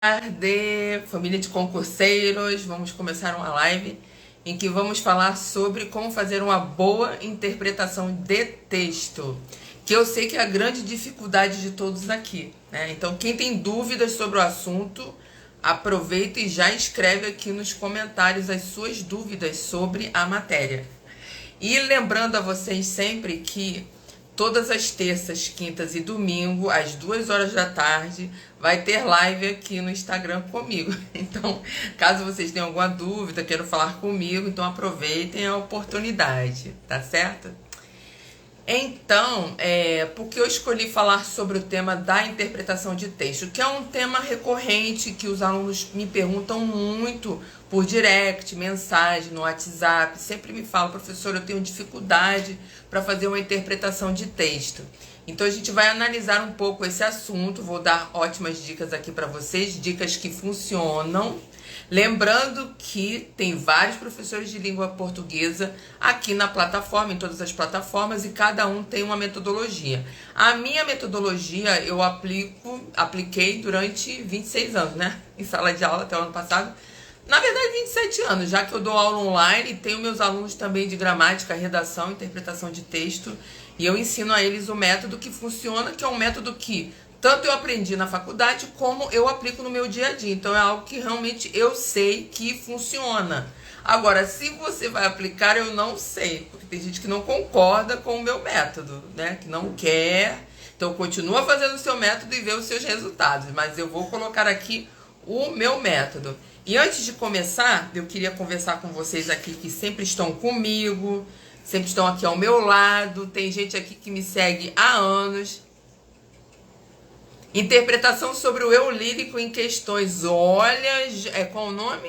Tarde, família de concurseiros, vamos começar uma live em que vamos falar sobre como fazer uma boa interpretação de texto, que eu sei que é a grande dificuldade de todos aqui, né? Então, quem tem dúvidas sobre o assunto, aproveita e já escreve aqui nos comentários as suas dúvidas sobre a matéria. E lembrando a vocês sempre que todas as terças, quintas e domingo, às 2 horas da tarde, vai ter live aqui no Instagram comigo. Então, caso vocês tenham alguma dúvida, queiram falar comigo, então aproveitem a oportunidade, tá certo? Então, por que eu escolhi falar sobre o tema da interpretação de texto? Que é um tema recorrente que os alunos me perguntam muito por direct, mensagem, no WhatsApp. Sempre me falam, professor, eu tenho dificuldade para fazer uma interpretação de texto. Então, a gente vai analisar um pouco esse assunto. Vou dar ótimas dicas aqui para vocês, dicas que funcionam. Lembrando que tem vários professores de língua portuguesa aqui na plataforma, em todas as plataformas, e cada um tem uma metodologia. A minha metodologia eu apliquei durante 26 anos, né? Em sala de aula até o ano passado. Na verdade, 27 anos, já que eu dou aula online, tenho meus alunos também de gramática, redação, interpretação de texto, e eu ensino a eles o método que funciona, que é um método que tanto eu aprendi na faculdade, como eu aplico no meu dia a dia. Então, é algo que realmente eu sei que funciona. Agora, se você vai aplicar, eu não sei. Porque tem gente que não concorda com o meu método, né? Que não quer. Então, continua fazendo o seu método e vê os seus resultados. Mas eu vou colocar aqui o meu método. E antes de começar, eu queria conversar com vocês aqui que sempre estão comigo, sempre estão aqui ao meu lado. Tem gente aqui que me segue há anos. Interpretação sobre o eu lírico em questões. Olha, qual o nome?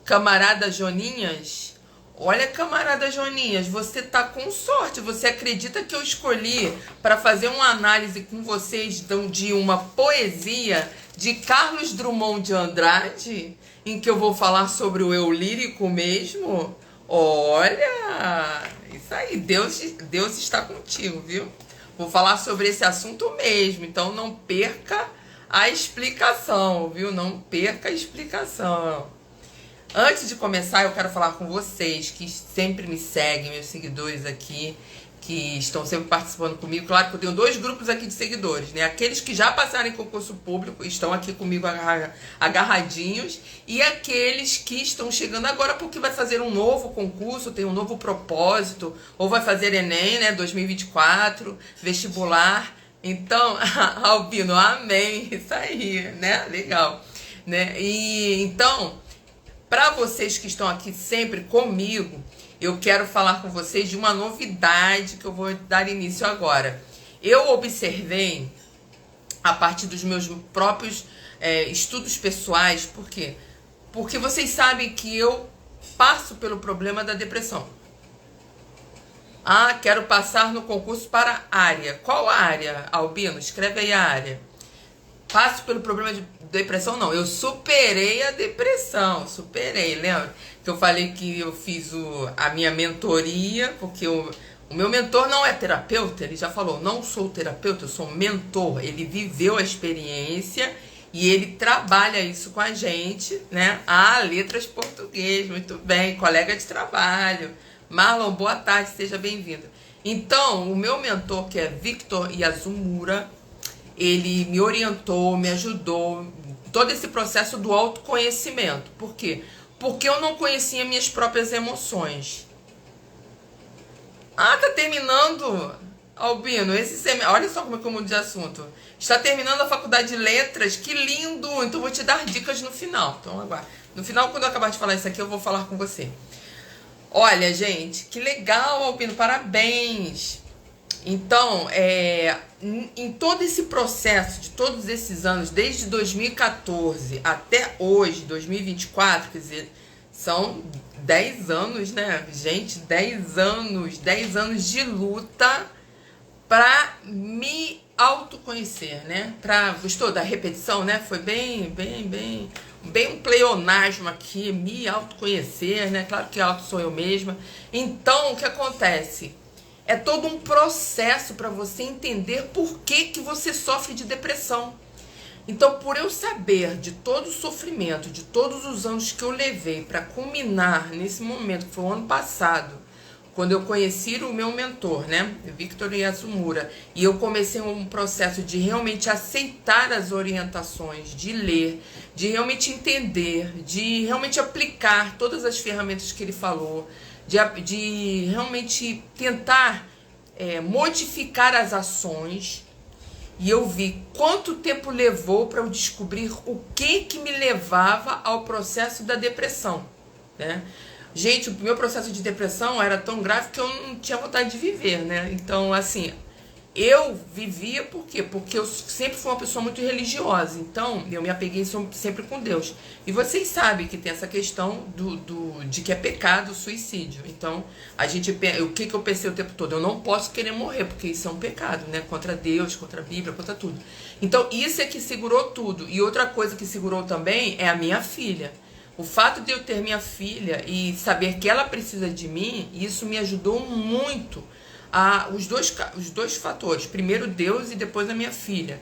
Camarada Joninhas? Olha, camarada Joninhas, você tá com sorte. Você acredita que eu escolhi para fazer uma análise com vocês de uma poesia de Carlos Drummond de Andrade, em que eu vou falar sobre o eu lírico mesmo? Olha, isso aí, Deus está contigo, viu? Vou falar sobre esse assunto mesmo, então não perca a explicação, viu? Não perca a explicação. Antes de começar, eu quero falar com vocês que sempre me seguem, meus seguidores aqui, que estão sempre participando comigo. Claro que eu tenho 2 grupos aqui de seguidores, né? Aqueles que já passaram em concurso público, estão aqui comigo agarradinhos, e aqueles que estão chegando agora porque vai fazer um novo concurso, tem um novo propósito, ou vai fazer Enem, né? 2024, vestibular. Então, Albino, amém, isso aí, né? Legal, né? E então, para vocês que estão aqui sempre comigo, eu quero falar com vocês de uma novidade que eu vou dar início agora. Eu observei, a partir dos meus próprios estudos pessoais, por quê? Porque vocês sabem que eu passo pelo problema da depressão. Ah, quero passar no concurso para área. Qual área, Albino? Escreve aí a área. Passo pelo problema de depressão? Não, eu superei a depressão, superei, lembra? Que eu falei que eu fiz a minha mentoria, porque o meu mentor não é terapeuta, ele já falou, não sou terapeuta, eu sou mentor, ele viveu a experiência e ele trabalha isso com a gente, né? Ah, letras português, muito bem, colega de trabalho. Marlon, boa tarde, seja bem-vindo. Então, o meu mentor, que é Victor Yazumura, ele me orientou, me ajudou, todo esse processo do autoconhecimento. Por quê? Porque eu não conhecia minhas próprias emoções. Ah, tá terminando, Albino, olha só como é que eu mudo de assunto. Está terminando a faculdade de letras, que lindo! Então vou te dar dicas no final. Então aguarda. No final, quando eu acabar de falar isso aqui, eu vou falar com você. Olha, gente, que legal, Albino, parabéns! Então, em todo esse processo de todos esses anos, desde 2014 até hoje, 2024, quer dizer, são 10 anos, né, gente? 10 anos de luta para me autoconhecer, né? Gostou da repetição, né? Foi bem um pleonasmo aqui, me autoconhecer, né? Claro que auto sou eu mesma. Então, o que acontece? É todo um processo para você entender por que você sofre de depressão. Então, por eu saber de todo o sofrimento, de todos os anos que eu levei para culminar nesse momento, que foi o ano passado, quando eu conheci o meu mentor, né, Victor Yasumura, e eu comecei um processo de realmente aceitar as orientações, de ler, de realmente entender, de realmente aplicar todas as ferramentas que ele falou, de realmente tentar modificar as ações. E eu vi quanto tempo levou para eu descobrir o que me levava ao processo da depressão, né? Gente, o meu processo de depressão era tão grave que eu não tinha vontade de viver, né? Então, assim, eu vivia por quê? Porque eu sempre fui uma pessoa muito religiosa. Então, eu me apeguei sempre com Deus. E vocês sabem que tem essa questão de que é pecado o suicídio. Então, o que eu pensei o tempo todo? Eu não posso querer morrer, porque isso é um pecado, né? Contra Deus, contra a Bíblia, contra tudo. Então, isso é que segurou tudo. E outra coisa que segurou também é a minha filha. O fato de eu ter minha filha e saber que ela precisa de mim, isso me ajudou muito. Os dois fatores, primeiro Deus e depois a minha filha,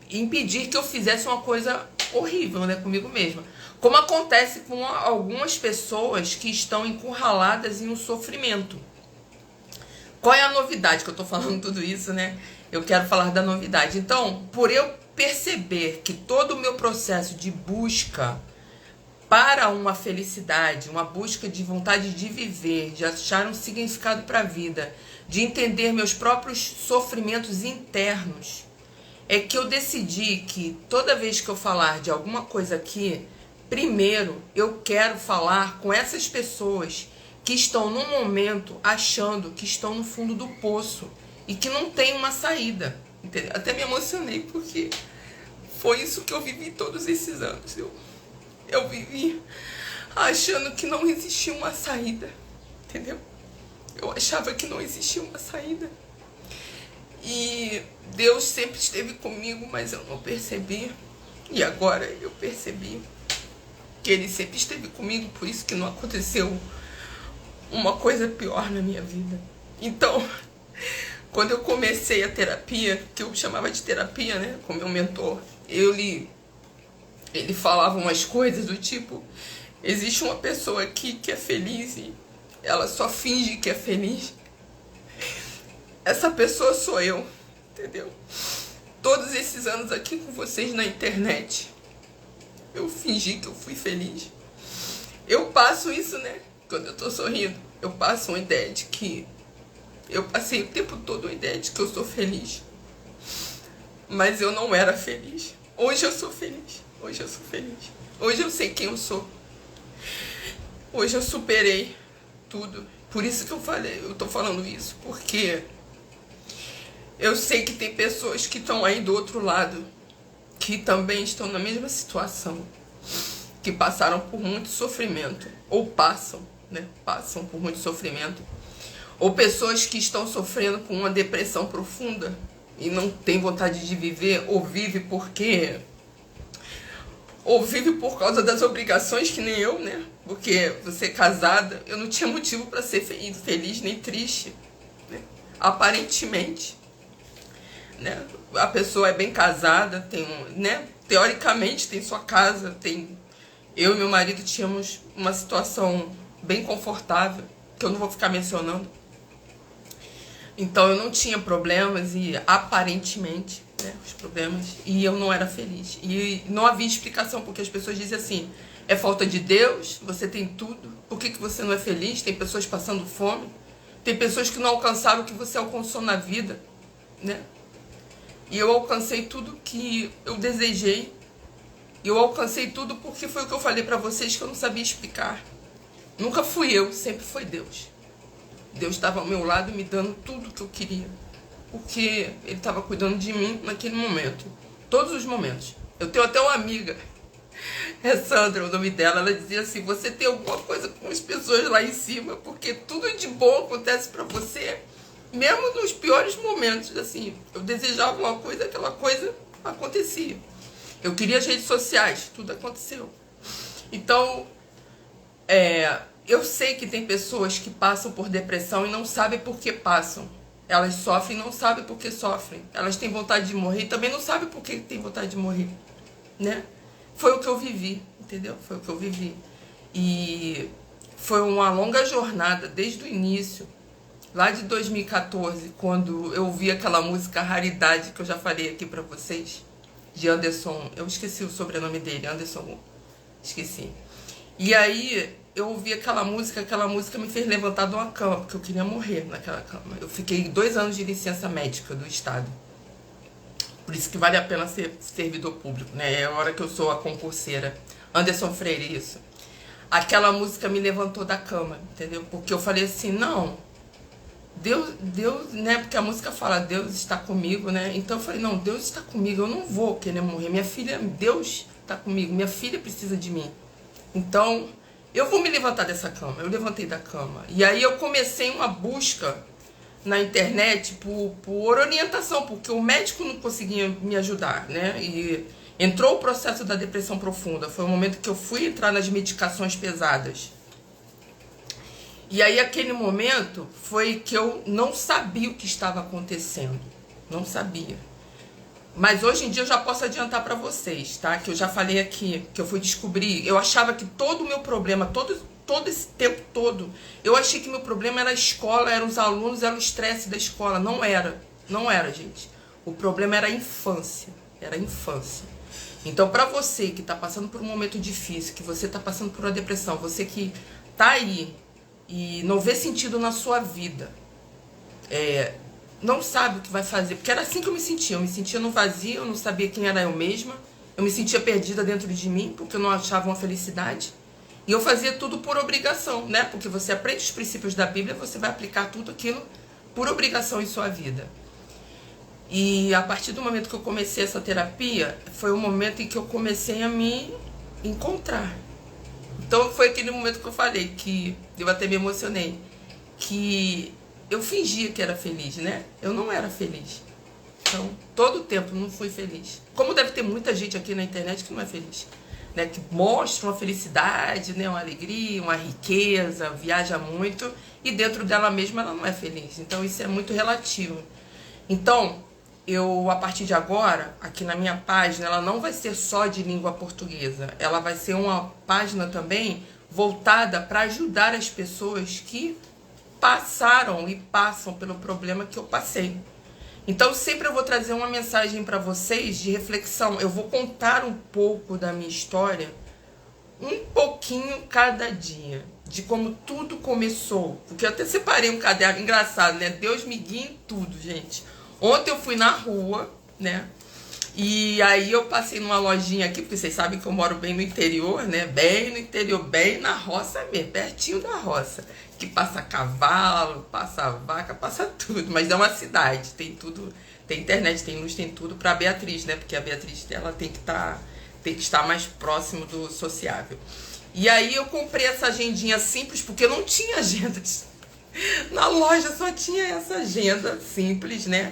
impedir que eu fizesse uma coisa horrível, né, comigo mesma, como acontece com algumas pessoas que estão encurraladas em um sofrimento. Qual é a novidade que eu tô falando tudo isso, né? Eu quero falar da novidade. Então, por eu perceber que todo o meu processo de busca para uma felicidade, uma busca de vontade de viver, de achar um significado para a vida, de entender meus próprios sofrimentos internos, é que eu decidi que toda vez que eu falar de alguma coisa aqui, primeiro eu quero falar com essas pessoas que estão no momento achando que estão no fundo do poço e que não tem uma saída. Entendeu? Até me emocionei porque foi isso que eu vivi todos esses anos. Eu vivi achando que não existia uma saída, entendeu? Eu achava que não existia uma saída. E Deus sempre esteve comigo, mas eu não percebi. E agora eu percebi que Ele sempre esteve comigo, por isso que não aconteceu uma coisa pior na minha vida. Então, quando eu comecei a terapia, que eu chamava de terapia, né, com meu mentor, ele falava umas coisas do tipo: existe uma pessoa aqui que é feliz e ela só finge que é feliz. Essa pessoa sou eu, entendeu? Todos esses anos aqui com vocês na internet, eu fingi que eu fui feliz. Eu passo isso, né? Quando eu tô sorrindo, eu passo uma ideia de que... Eu passei o tempo todo uma ideia de que eu sou feliz. Mas eu não era feliz. Hoje eu sou feliz. Hoje eu sou feliz. Hoje eu sei quem eu sou. Hoje eu superei tudo. Por isso que eu tô falando isso. Porque eu sei que tem pessoas que estão aí do outro lado, que também estão na mesma situação, que passaram por muito sofrimento, ou passam, né? Passam por muito sofrimento. Ou pessoas que estão sofrendo com uma depressão profunda e não tem vontade de viver, ou vive porque... ou vive por causa das obrigações, que nem eu, né? Porque você é casada, eu não tinha motivo para ser feliz nem triste, né? Aparentemente, né? A pessoa é bem casada, tem né? Teoricamente tem sua casa, tem... Eu e meu marido tínhamos uma situação bem confortável, que eu não vou ficar mencionando. Então eu não tinha problemas e aparentemente, né, os problemas, e eu não era feliz. E não havia explicação, porque as pessoas dizem assim: é falta de Deus, você tem tudo, por que você não é feliz? Tem pessoas passando fome, tem pessoas que não alcançaram o que você alcançou na vida, né? E eu alcancei tudo que eu desejei. Eu alcancei tudo porque foi o que eu falei pra vocês, que eu não sabia explicar. Nunca fui eu, sempre foi Deus. Deus estava ao meu lado me dando tudo que eu queria, porque Ele estava cuidando de mim naquele momento, todos os momentos. Eu tenho até uma amiga, é Sandra o nome dela, ela dizia assim: você tem alguma coisa com as pessoas lá em cima, porque tudo de bom acontece pra você, mesmo nos piores momentos. Assim, eu desejava uma coisa, aquela coisa acontecia. Eu queria as redes sociais, tudo aconteceu. Então, eu sei que tem pessoas que passam por depressão e não sabem por que passam. Elas sofrem e não sabem por que sofrem. Elas têm vontade de morrer e também não sabem por que têm vontade de morrer, né? Foi o que eu vivi, entendeu? Foi o que eu vivi. E foi uma longa jornada desde o início, lá de 2014, quando eu ouvi aquela música Raridade, que eu já falei aqui pra vocês, de Anderson, eu esqueci o sobrenome dele, Anderson, esqueci. E aí eu ouvi aquela música me fez levantar de uma cama, porque eu queria morrer naquela cama. Eu fiquei 2 anos de licença médica do Estado. Por isso que vale a pena ser servidor público, né? É a hora que eu sou a concurseira. Anderson Freire, isso. Aquela música me levantou da cama, entendeu? Porque eu falei assim, não, Deus, né? Porque a música fala, Deus está comigo, né? Então eu falei, não, Deus está comigo, eu não vou querer morrer. Minha filha, Deus está comigo, minha filha precisa de mim. Então, eu vou me levantar dessa cama. Eu levantei da cama. E aí eu comecei uma busca na internet por orientação, porque o médico não conseguia me ajudar, né? E entrou o processo da depressão profunda. Foi o momento que eu fui entrar nas medicações pesadas. E aí, aquele momento, foi que eu não sabia o que estava acontecendo. Não sabia. Mas hoje em dia eu já posso adiantar pra vocês, tá? Que eu já falei aqui, que eu fui descobrir. Eu achava que todo o meu problema, todo esse tempo todo, eu achei que meu problema era a escola, eram os alunos, era o estresse da escola. Não era. Não era, gente. O problema era a infância. Era a infância. Então, pra você que tá passando por um momento difícil, que você tá passando por uma depressão, você que tá aí e não vê sentido na sua vida, não sabe o que vai fazer, porque era assim que eu me sentia no vazio, eu não sabia quem era eu mesma, eu me sentia perdida dentro de mim, porque eu não achava uma felicidade, e eu fazia tudo por obrigação, né? Porque você aprende os princípios da Bíblia, você vai aplicar tudo aquilo por obrigação em sua vida. E a partir do momento que eu comecei essa terapia, foi o momento em que eu comecei a me encontrar. Então foi aquele momento que eu falei, que eu até me emocionei, que eu fingia que era feliz, né? Eu não era feliz. Então, todo o tempo não fui feliz. Como deve ter muita gente aqui na internet que não é feliz, né? Que mostra uma felicidade, né? Uma alegria, uma riqueza, viaja muito e dentro dela mesma ela não é feliz. Então, isso é muito relativo. Então, eu, a partir de agora, aqui na minha página, ela não vai ser só de língua portuguesa. Ela vai ser uma página também voltada para ajudar as pessoas que passaram e passam pelo problema que eu passei. Então, sempre eu vou trazer uma mensagem para vocês de reflexão. Eu vou contar um pouco da minha história, um pouquinho cada dia, de como tudo começou. Porque eu até separei um caderno engraçado, né? Deus me guia em tudo, gente. Ontem eu fui na rua, né? E aí eu passei numa lojinha aqui, porque vocês sabem que eu moro bem no interior, né? Bem no interior, bem na roça mesmo, pertinho da roça. Que passa cavalo, passa vaca, passa tudo. Mas é uma cidade, tem tudo, tem internet, tem luz, tem tudo pra Beatriz, né? Porque a Beatriz, ela tem que estar mais próximo do sociável. E aí eu comprei essa agendinha simples, porque eu não tinha agendas. Na loja só tinha essa agenda simples, né?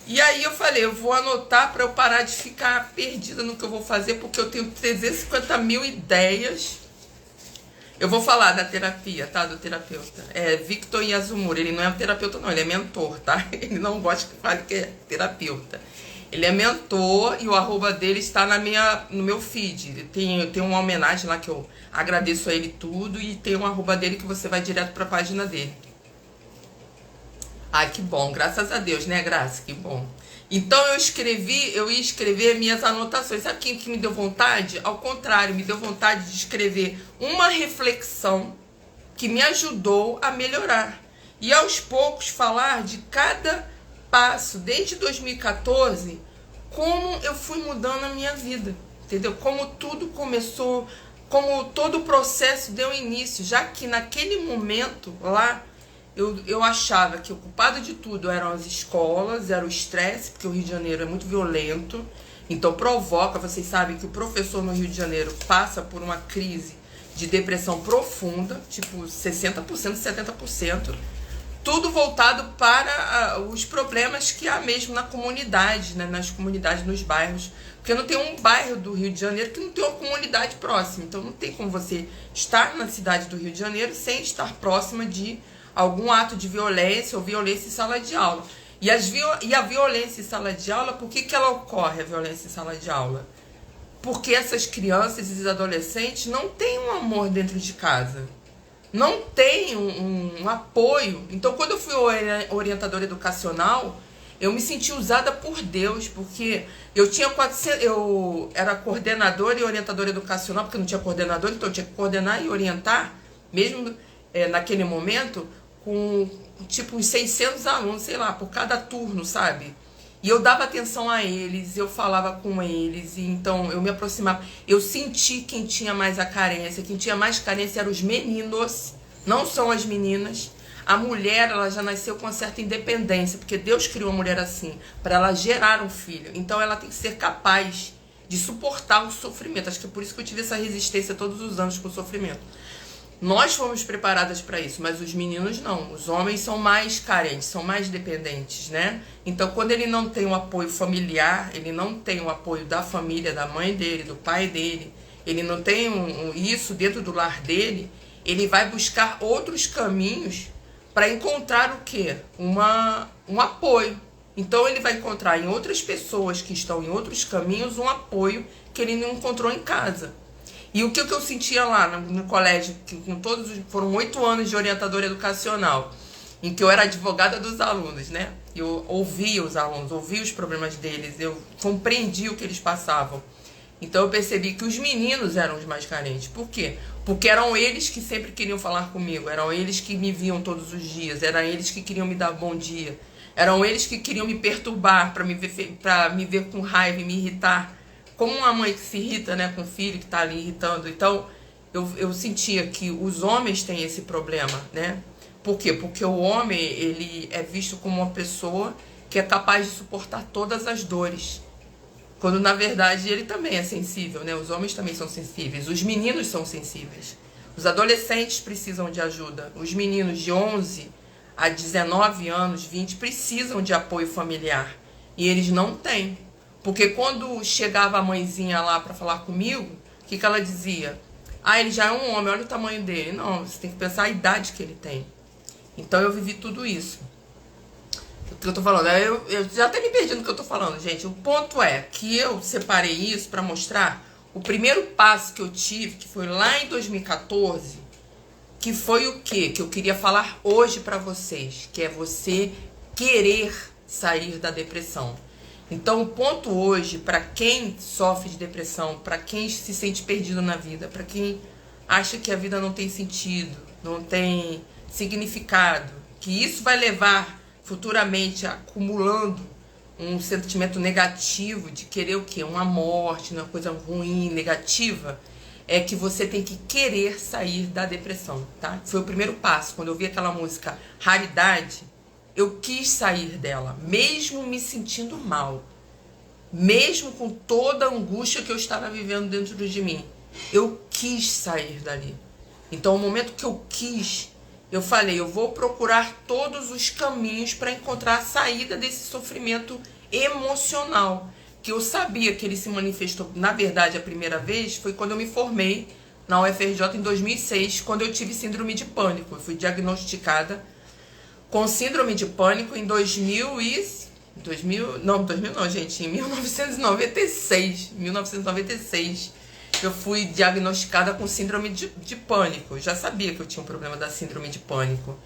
E aí eu falei, eu vou anotar para eu parar de ficar perdida no que eu vou fazer, porque eu tenho 350 mil ideias. Eu vou falar da terapia, tá? Do terapeuta. É Victor Yazumura, ele não é um terapeuta não, ele é mentor, tá? Ele não gosta que fale que é terapeuta. Ele é mentor e o arroba dele está no meu feed. Tem uma homenagem lá que eu agradeço a ele tudo e tem um arroba dele que você vai direto para a página dele. Ai, que bom, graças a Deus, né, Graça? Que bom. Então eu ia escrever minhas anotações. Sabe o que me deu vontade? Ao contrário, me deu vontade de escrever uma reflexão que me ajudou a melhorar. E aos poucos falar de cada passo, desde 2014, como eu fui mudando a minha vida, entendeu? Como tudo começou, como todo o processo deu início, já que naquele momento lá, eu achava que o culpado de tudo eram as escolas, era o estresse, porque o Rio de Janeiro é muito violento, então provoca, vocês sabem que o professor no Rio de Janeiro passa por uma crise de depressão profunda, tipo 60%, 70%, tudo voltado para os problemas que há mesmo na comunidade, né, nas comunidades, nos bairros, porque não tem um bairro do Rio de Janeiro que não tem uma comunidade próxima, então não tem como você estar na cidade do Rio de Janeiro sem estar próxima de algum ato de violência ou violência em sala de aula. E a violência em sala de aula, por que ela ocorre, a violência em sala de aula? Porque essas crianças e adolescentes não têm um amor dentro de casa. Não tem um apoio. Então, quando eu fui orientadora educacional, eu me senti usada por Deus, porque eu era coordenadora e orientadora educacional, porque não tinha coordenador, então eu tinha que coordenar e orientar, mesmo naquele momento, com tipo uns 600 alunos, sei lá, por cada turno, sabe? E eu dava atenção a eles, eu falava com eles, e então eu me aproximava. Eu senti quem tinha mais a carência, quem tinha mais carência eram os meninos, não são as meninas. A mulher, ela já nasceu com uma certa independência, porque Deus criou a mulher assim, para ela gerar um filho. Então ela tem que ser capaz de suportar o sofrimento. Acho que é por isso que eu tive essa resistência todos os anos com o sofrimento. Nós fomos preparadas para isso, mas os meninos não. Os homens são mais carentes, são mais dependentes, né? Então, quando ele não tem o apoio familiar, ele não tem o apoio da família, da mãe dele, do pai dele, ele não tem isso dentro do lar dele, ele vai buscar outros caminhos para encontrar o quê? Um apoio. Então, ele vai encontrar em outras pessoas que estão em outros caminhos um apoio que ele não encontrou em casa. E o que eu sentia lá no colégio, que foram 8 anos de orientadora educacional, em que eu era advogada dos alunos, né? Eu ouvia os alunos, ouvia os problemas deles, eu compreendia o que eles passavam. Então eu percebi que os meninos eram os mais carentes. Por quê? Porque eram eles que sempre queriam falar comigo, eram eles que me viam todos os dias, eram eles que queriam me dar bom dia, eram eles que queriam me perturbar para me ver com raiva e me irritar. Como uma mãe que se irrita, né, com o filho que está ali irritando. Então, eu sentia que os homens têm esse problema, né? Por quê? Porque o homem, ele é visto como uma pessoa que é capaz de suportar todas as dores. Quando, na verdade, ele também é sensível, né? Os homens também são sensíveis. Os meninos são sensíveis. Os adolescentes precisam de ajuda. Os meninos de 11 a 19 anos, 20, precisam de apoio familiar. E eles não têm. Porque quando chegava a mãezinha lá para falar comigo, o que ela dizia? Ah, ele já é um homem, olha o tamanho dele. Não, você tem que pensar a idade que ele tem. Então eu vivi tudo isso. O que eu tô falando? Eu já até me perdi no que eu tô falando, gente. O ponto é que eu separei isso para mostrar o primeiro passo que eu tive, que foi lá em 2014, que foi o quê? Que eu queria falar hoje para vocês, que é você querer sair da depressão. Então, o ponto hoje, para quem sofre de depressão, para quem se sente perdido na vida, para quem acha que a vida não tem sentido, não tem significado, que isso vai levar futuramente acumulando um sentimento negativo de querer o quê? Uma morte, uma coisa ruim, negativa, é que você tem que querer sair da depressão, tá? Foi o primeiro passo. Quando eu vi aquela música Raridade, eu quis sair dela, mesmo me sentindo mal, mesmo com toda a angústia que eu estava vivendo dentro de mim. Eu quis sair dali. Então, no momento que eu quis, eu falei, eu vou procurar todos os caminhos para encontrar a saída desse sofrimento emocional, que eu sabia que ele se manifestou, na verdade, a primeira vez foi quando eu me formei na UFRJ em 2006, quando eu tive síndrome de pânico. Eu fui diagnosticada com síndrome de pânico em 1996. Eu fui diagnosticada com síndrome de pânico. Eu já sabia que eu tinha um problema da síndrome de pânico.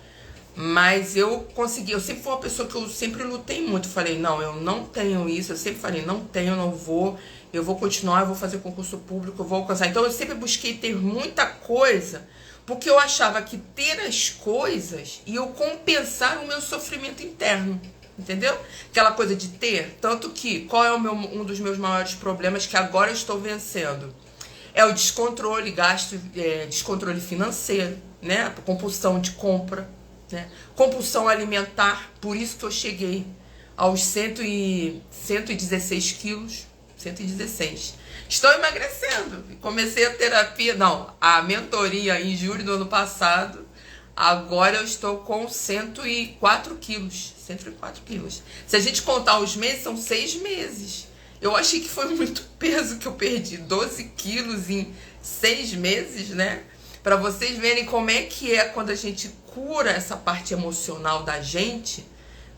Mas eu consegui, eu sempre fui uma pessoa que eu sempre lutei muito. Falei, não, eu não tenho isso. Eu sempre falei, não tenho, não vou. Eu vou continuar, eu vou fazer concurso público, eu vou alcançar. Então eu sempre busquei ter muita coisa, porque eu achava que ter as coisas ia compensar o meu sofrimento interno, entendeu? Aquela coisa de ter, tanto que, qual é um dos meus maiores problemas que agora eu estou vencendo? É o descontrole, descontrole financeiro, né? Compulsão de compra, né? Compulsão alimentar, por isso que eu cheguei aos 116 quilos, 116. Estou emagrecendo. Comecei a terapia, a mentoria em julho do ano passado. Agora eu estou com 104 quilos. 104 quilos. Se a gente contar os meses, são 6 meses. Eu achei que foi muito peso que eu perdi. 12 quilos em 6 meses, né? para vocês verem como é que é quando a gente cura essa parte emocional da gente,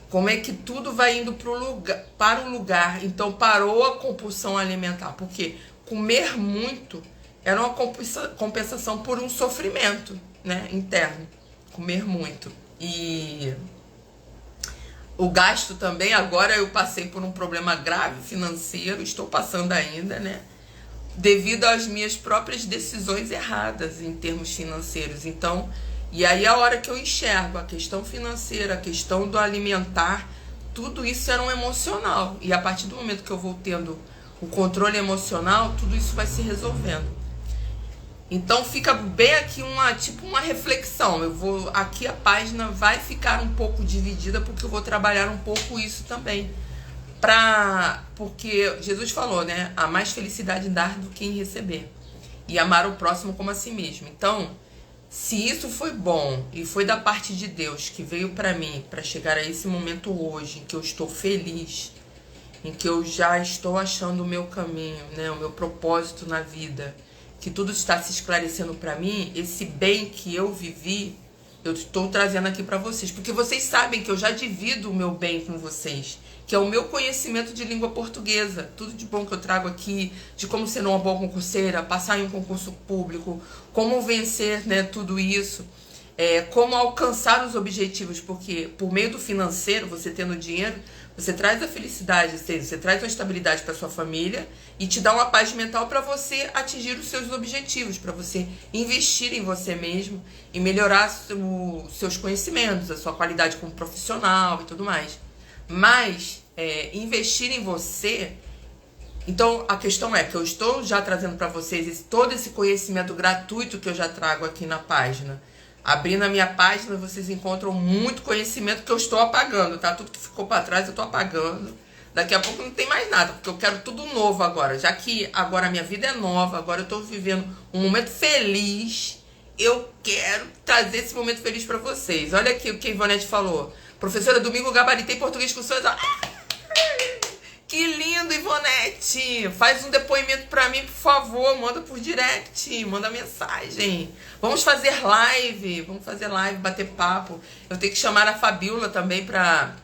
como é que tudo vai indo para o lugar. Então parou a compulsão alimentar, porque comer muito era uma compensação por um sofrimento, né, interno, comer muito. E o gasto também, agora eu passei por um problema grave financeiro, estou passando ainda, né, devido às minhas próprias decisões erradas em termos financeiros. Então, e aí a hora que eu enxergo a questão financeira, a questão do alimentar, tudo isso era um emocional. E a partir do momento que eu vou tendo o controle emocional, tudo isso vai se resolvendo. Então fica bem aqui uma reflexão. Aqui a página vai ficar um pouco dividida, porque eu vou trabalhar um pouco isso também. Porque Jesus falou, né? Há mais felicidade em dar do que em receber. E amar o próximo como a si mesmo. Então, se isso foi bom e foi da parte de Deus que veio para mim, para chegar a esse momento hoje, em que eu estou feliz, em que eu já estou achando o meu caminho, né, o meu propósito na vida, que tudo está se esclarecendo para mim, esse bem que eu vivi, eu estou trazendo aqui para vocês, porque vocês sabem que eu já divido o meu bem com vocês, que é o meu conhecimento de língua portuguesa, tudo de bom que eu trago aqui, de como ser uma boa concurseira, passar em um concurso público, como vencer, né, tudo isso, como alcançar os objetivos, porque por meio do financeiro, você tendo dinheiro, você traz a felicidade, você traz uma estabilidade para sua família e te dá uma paz mental para você atingir os seus objetivos, para você investir em você mesmo e melhorar os seus conhecimentos, a sua qualidade como profissional e tudo mais. Mas investir em você... Então a questão é que eu estou já trazendo para vocês todo esse conhecimento gratuito que eu já trago aqui na página. Abrindo a minha página, vocês encontram muito conhecimento que eu estou apagando, tá? Tudo que ficou para trás eu estou apagando. Daqui a pouco não tem mais nada, porque eu quero tudo novo agora. Já que agora a minha vida é nova, agora eu estou vivendo um momento feliz, eu quero trazer esse momento feliz para vocês. Olha aqui o que a Ivonete falou. Professora, domingo gabaritei português com suas... Que lindo, Ivonete! Faz um depoimento pra mim, por favor. Manda por direct, manda mensagem. Vamos fazer live, bater papo. Eu tenho que chamar a Fabiola também pra...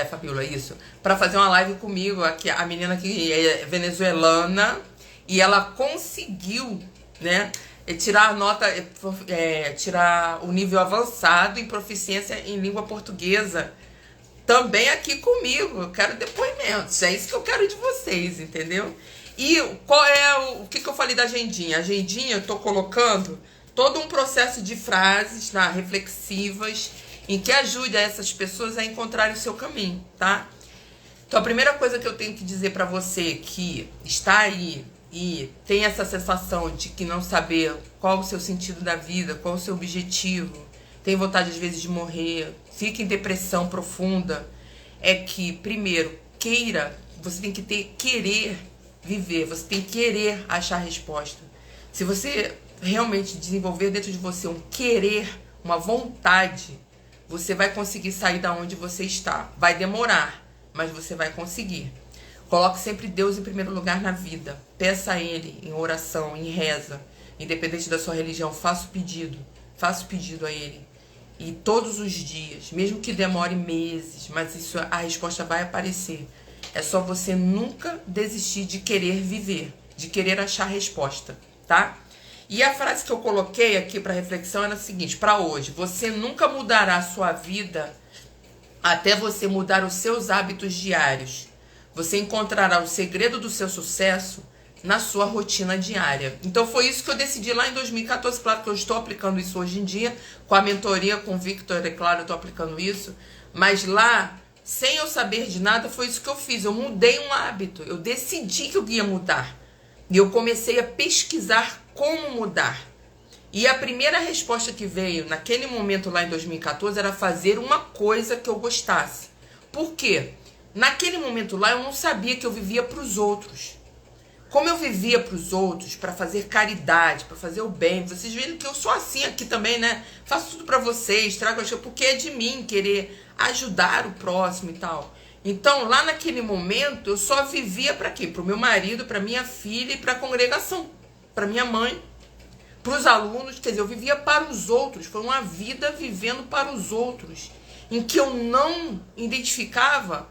Fabiola, isso. Pra fazer uma live comigo. Aqui, a menina que é venezuelana. E ela conseguiu, né, tirar a nota, tirar o nível avançado em proficiência em língua portuguesa. Também aqui comigo, eu quero depoimentos, é isso que eu quero de vocês, entendeu? E qual é o que eu falei da agendinha? A agendinha eu tô colocando todo um processo de frases, tá, reflexivas, em que ajude a essas pessoas a encontrarem o seu caminho, tá? Então a primeira coisa que eu tenho que dizer pra você que está aí e tem essa sensação de que não saber qual o seu sentido da vida, qual o seu objetivo, tem vontade às vezes de morrer, fica em depressão profunda, é que, primeiro, você tem que querer viver, você tem que querer achar a resposta. Se você realmente desenvolver dentro de você um querer, uma vontade, você vai conseguir sair da onde você está. Vai demorar, mas você vai conseguir. Coloque sempre Deus em primeiro lugar na vida. Peça a Ele em oração, em reza. Independente da sua religião, faça o pedido a Ele. E todos os dias, mesmo que demore meses, mas a resposta vai aparecer. É só você nunca desistir de querer viver, de querer achar a resposta, tá? E a frase que eu coloquei aqui para reflexão era a seguinte, para hoje: você nunca mudará a sua vida até você mudar os seus hábitos diários. Você encontrará o segredo do seu sucesso na sua rotina diária. Então foi isso que eu decidi lá em 2014, claro que eu estou aplicando isso hoje em dia, com a mentoria, com o Victor, é claro, eu estou aplicando isso, mas lá, sem eu saber de nada, foi isso que eu fiz, eu mudei um hábito, eu decidi que eu ia mudar, e eu comecei a pesquisar como mudar, e a primeira resposta que veio naquele momento lá em 2014 era fazer uma coisa que eu gostasse. Por quê? Naquele momento lá eu não sabia que eu vivia para os outros. Como eu vivia para os outros, para fazer caridade, para fazer o bem, vocês viram que eu sou assim aqui também, né? Faço tudo para vocês, trago a porque é de mim querer ajudar o próximo e tal. Então, lá naquele momento, eu só vivia para quê? Para o meu marido, para minha filha e para a congregação, para minha mãe. para os alunos, quer dizer, eu vivia para os outros, foi uma vida vivendo para os outros, em que eu não identificava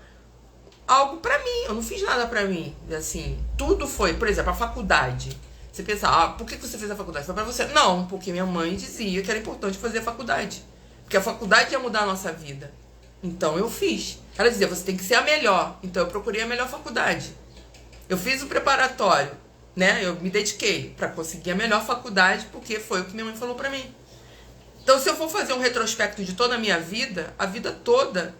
algo para mim, eu não fiz nada para mim, assim, tudo foi, por exemplo, a faculdade. Você pensa, por que você fez a faculdade? Foi para você? Não, porque minha mãe dizia que era importante fazer a faculdade, porque a faculdade ia mudar a nossa vida. Então eu fiz. Ela dizia, você tem que ser a melhor, então eu procurei a melhor faculdade. Eu fiz o preparatório, né? Eu me dediquei para conseguir a melhor faculdade, porque foi o que minha mãe falou para mim. Então, se eu for fazer um retrospecto de toda a minha vida, a vida toda,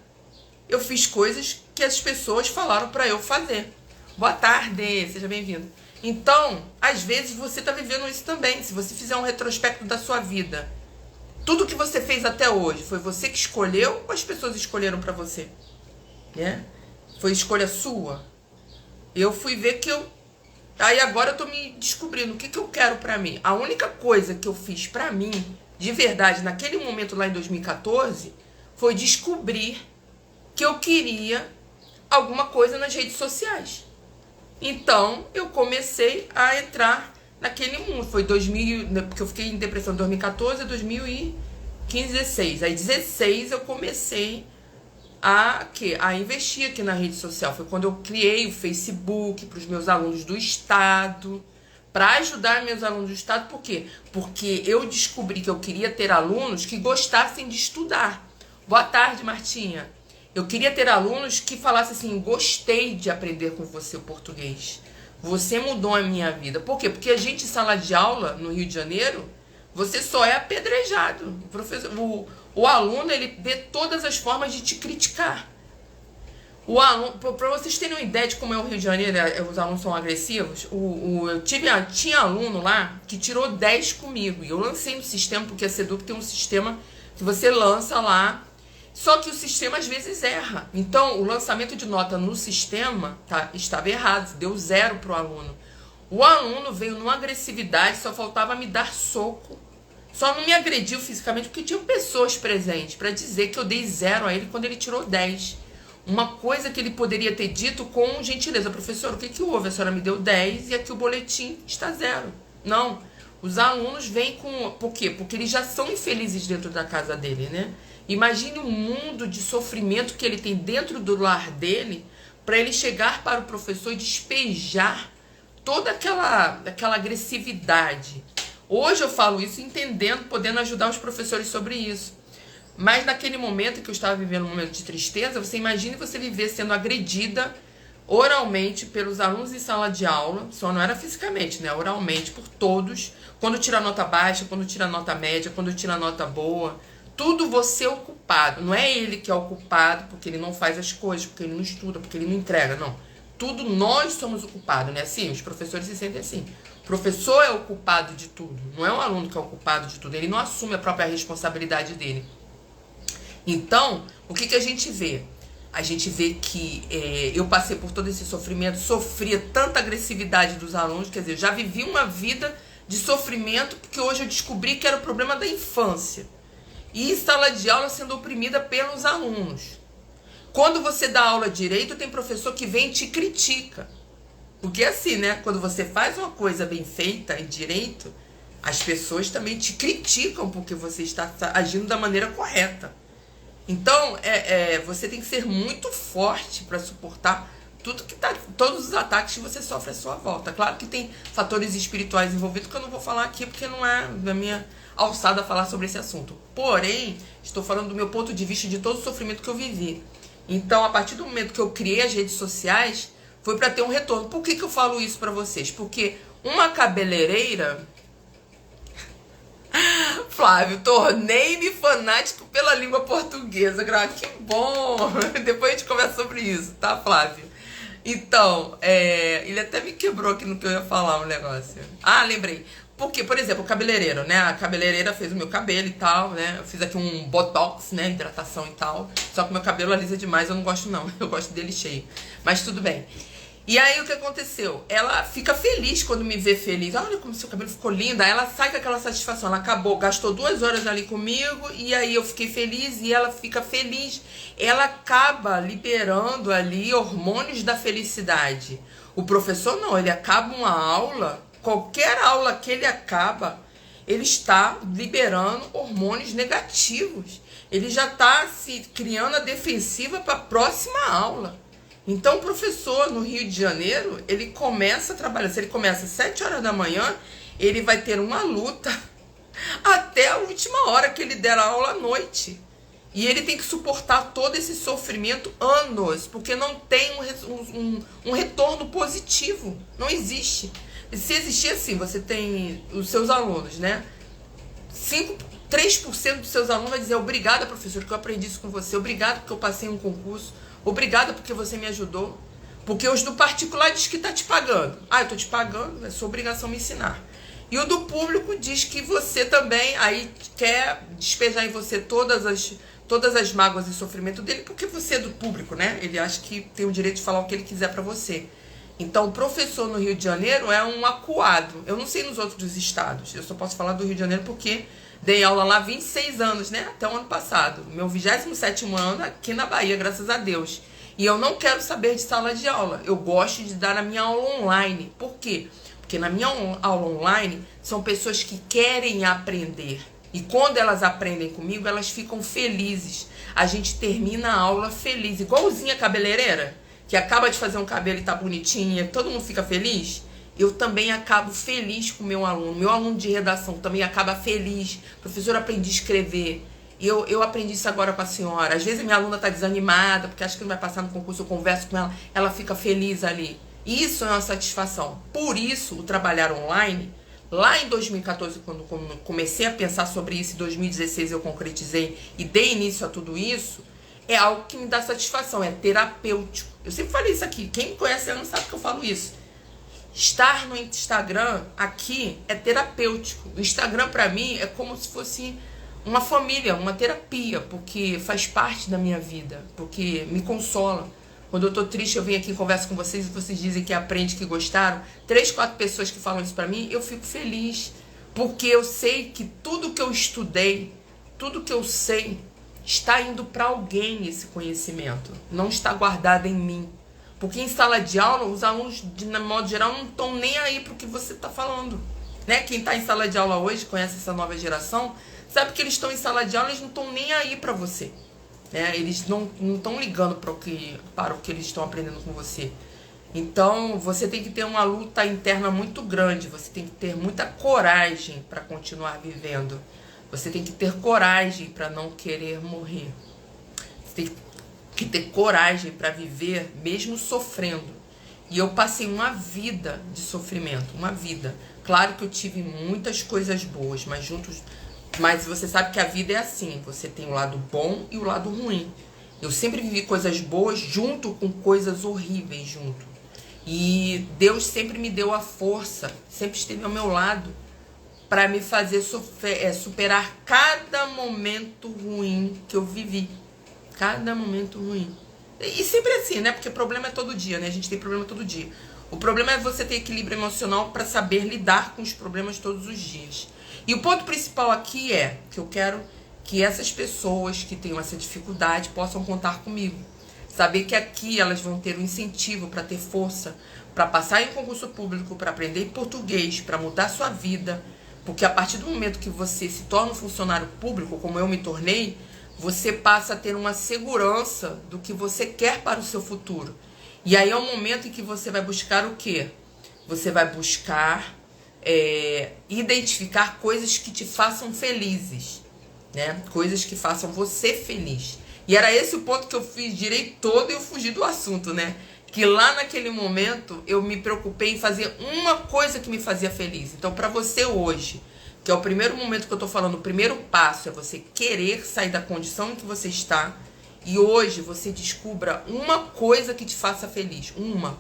eu fiz coisas que as pessoas falaram para eu fazer. Boa tarde, seja bem-vindo. Então, às vezes você está vivendo isso também. Se você fizer um retrospecto da sua vida, tudo que você fez até hoje, foi você que escolheu ou as pessoas escolheram para você? Né? Foi escolha sua? Eu fui ver que aí agora eu tô me descobrindo o que eu quero pra mim. A única coisa que eu fiz pra mim, de verdade, naquele momento lá em 2014, foi descobrir que eu queria alguma coisa nas redes sociais. Então, eu comecei a entrar naquele mundo. Foi 2000, porque eu fiquei em depressão em 2014, 2015, 16. Aí 16 eu comecei a investir aqui na rede social. Foi quando eu criei o Facebook para os meus alunos do estado, para ajudar meus alunos do estado. Por quê? Porque eu descobri que eu queria ter alunos que gostassem de estudar. Boa tarde, Martinha. Eu queria ter alunos que falassem assim, gostei de aprender com você o português. Você mudou a minha vida. Por quê? Porque a gente em sala de aula, no Rio de Janeiro, você só é apedrejado. O aluno, ele vê todas as formas de te criticar. O aluno, para vocês terem uma ideia de como é o Rio de Janeiro, os alunos são agressivos, tinha aluno lá que tirou 10 comigo. E eu lancei no sistema, porque a Seduc tem um sistema que você lança lá, só que o sistema às vezes erra. Então, o lançamento de nota no sistema estava errado, deu 0 para o aluno. O aluno veio numa agressividade, só faltava me dar soco. Só não me agrediu fisicamente porque tinham pessoas presentes para dizer que eu dei 0 a ele quando ele tirou 10. Uma coisa que ele poderia ter dito com gentileza. Professor, o que houve? A senhora me deu 10 e aqui o boletim está 0. Não. Os alunos vêm com... Por quê? Porque eles já são infelizes dentro da casa dele, né? Imagine o mundo de sofrimento que ele tem dentro do lar dele para ele chegar para o professor e despejar toda aquela agressividade. Hoje eu falo isso entendendo, podendo ajudar os professores sobre isso. Mas naquele momento que eu estava vivendo um momento de tristeza, você imagine você viver sendo agredida oralmente pelos alunos em sala de aula, só não era fisicamente, né? Oralmente, por todos. Quando tira nota baixa, quando tira nota média, quando tira nota boa. Tudo você é o culpado. Não é ele que é o culpado porque ele não faz as coisas, porque ele não estuda, porque ele não entrega, não. Tudo nós somos o culpado, né? Assim, os professores se sentem assim. O professor é o culpado de tudo, não é o aluno que é o culpado de tudo. Ele não assume a própria responsabilidade dele. Então, o que a gente vê? A gente vê que eu passei por todo esse sofrimento, sofria tanta agressividade dos alunos, quer dizer, eu já vivi uma vida de sofrimento, porque hoje eu descobri que era o problema da infância. E sala de aula sendo oprimida pelos alunos. Quando você dá aula direito, tem professor que vem e te critica. Porque é assim, né? Quando você faz uma coisa bem feita em direito, as pessoas também te criticam porque você está agindo da maneira correta. Então, você tem que ser muito forte para suportar todos os ataques que você sofre à sua volta. Claro que tem fatores espirituais envolvidos que eu não vou falar aqui porque não é da minha alçada falar sobre esse assunto. Porém, estou falando do meu ponto de vista de todo o sofrimento que eu vivi. Então, a partir do momento que eu criei as redes sociais, foi para ter um retorno. Por que eu falo isso para vocês? Porque uma cabeleireira... Flávio, tornei-me fanático pela língua portuguesa. Que bom! Depois a gente conversa sobre isso, tá, Flávio? Então, ele até me quebrou aqui no que eu ia falar, um negócio. Ah, lembrei. Porque, por exemplo, o cabeleireiro, né? A cabeleireira fez o meu cabelo e tal, né? Eu fiz aqui um botox, né? Hidratação e tal. Só que o meu cabelo alisa demais, eu não gosto não. Eu gosto dele cheio. Mas tudo bem. E aí o que aconteceu? Ela fica feliz quando me vê feliz. Olha como seu cabelo ficou lindo. Aí ela sai com aquela satisfação. Ela acabou, gastou 2 horas ali comigo. E aí eu fiquei feliz e ela fica feliz. Ela acaba liberando ali hormônios da felicidade. O professor não, ele acaba uma aula, qualquer aula que ele acaba, ele está liberando hormônios negativos. Ele já está se criando a defensiva para a próxima aula. Então, o professor no Rio de Janeiro, ele começa a trabalhar. Se ele começa às 7 horas da manhã, ele vai ter uma luta até a última hora que ele der a aula à noite. E ele tem que suportar todo esse sofrimento anos, porque não tem um retorno positivo. Não existe. Se existir assim, você tem os seus alunos, né? 3% dos seus alunos vai dizer: obrigada, professor, que eu aprendi isso com você. Obrigado porque eu passei um concurso. Obrigada porque você me ajudou. Porque os do particular diz que está te pagando. Ah, eu estou te pagando, é sua obrigação me ensinar. E o do público diz que você também aí quer despejar em você todas as mágoas e sofrimento dele, porque você é do público, né? Ele acha que tem o direito de falar o que ele quiser para você. Então, o professor no Rio de Janeiro é um acuado. Eu não sei nos outros estados. Eu só posso falar do Rio de Janeiro porque dei aula lá há 26 anos, né? Até o ano passado. Meu 27º ano aqui na Bahia, graças a Deus. E eu não quero saber de sala de aula. Eu gosto de dar a minha aula online. Por quê? Porque na minha aula online são pessoas que querem aprender. E quando elas aprendem comigo, elas ficam felizes. A gente termina a aula feliz. Igualzinha a cabeleireira, que acaba de fazer um cabelo e tá bonitinha, todo mundo fica feliz. Eu também acabo feliz com o meu aluno. Meu aluno de redação também acaba feliz. Professor, eu aprendi a escrever. E eu aprendi isso agora com a senhora. Às vezes a minha aluna tá desanimada, porque acha que não vai passar no concurso, eu converso com ela, ela fica feliz ali. Isso é uma satisfação. Por isso, o trabalhar online, lá em 2014, quando comecei a pensar sobre isso, em 2016 eu concretizei e dei início a tudo isso, é algo que me dá satisfação, é terapêutico. Eu sempre falei isso aqui, quem me conhece não sabe que eu falo isso. Estar no Instagram aqui é terapêutico. O Instagram para mim é como se fosse uma família, uma terapia, porque faz parte da minha vida, porque me consola. Quando eu tô triste, eu venho aqui e converso com vocês e vocês dizem que aprende, que gostaram. 3, 4 pessoas que falam isso pra mim, eu fico feliz. Porque eu sei que tudo que eu estudei, tudo que eu sei, está indo para alguém esse conhecimento. Não está guardado em mim. Porque em sala de aula, os alunos, de modo geral, não estão nem aí pro que você está falando. Né? Quem está em sala de aula hoje, conhece essa nova geração, sabe que eles estão em sala de aula, eles não estão nem aí para você. Eles não estão ligando para o que eles estão aprendendo com você. Então, você tem que ter uma luta interna muito grande. Você tem que ter muita coragem para continuar vivendo. Você tem que ter coragem para não querer morrer. Você tem que ter coragem para viver mesmo sofrendo. E eu passei uma vida de sofrimento, uma vida. Claro que eu tive muitas coisas boas, mas você sabe que a vida é assim, você tem o lado bom e o lado ruim. Eu sempre vivi coisas boas junto com coisas horríveis junto. E Deus sempre me deu a força, sempre esteve ao meu lado para me fazer superar cada momento ruim que eu vivi. Cada momento ruim. E sempre assim, né? Porque problema é todo dia, né? A gente tem problema todo dia. O problema é você ter equilíbrio emocional para saber lidar com os problemas todos os dias. E o ponto principal aqui é que eu quero que essas pessoas que tenham essa dificuldade possam contar comigo. Saber que aqui elas vão ter um incentivo para ter força, para passar em concurso público, para aprender português, para mudar sua vida. Porque a partir do momento que você se torna um funcionário público, como eu me tornei, você passa a ter uma segurança do que você quer para o seu futuro. E aí é o momento em que você vai buscar o quê? Você vai buscar identificar coisas que te façam felizes, né? Coisas que façam você feliz. E era esse o ponto que eu girei todo e eu fugi do assunto, né? Que lá naquele momento eu me preocupei em fazer uma coisa que me fazia feliz. Então, para você hoje, que é o primeiro momento que eu tô falando, o primeiro passo é você querer sair da condição em que você está. E hoje você descubra uma coisa que te faça feliz. Uma.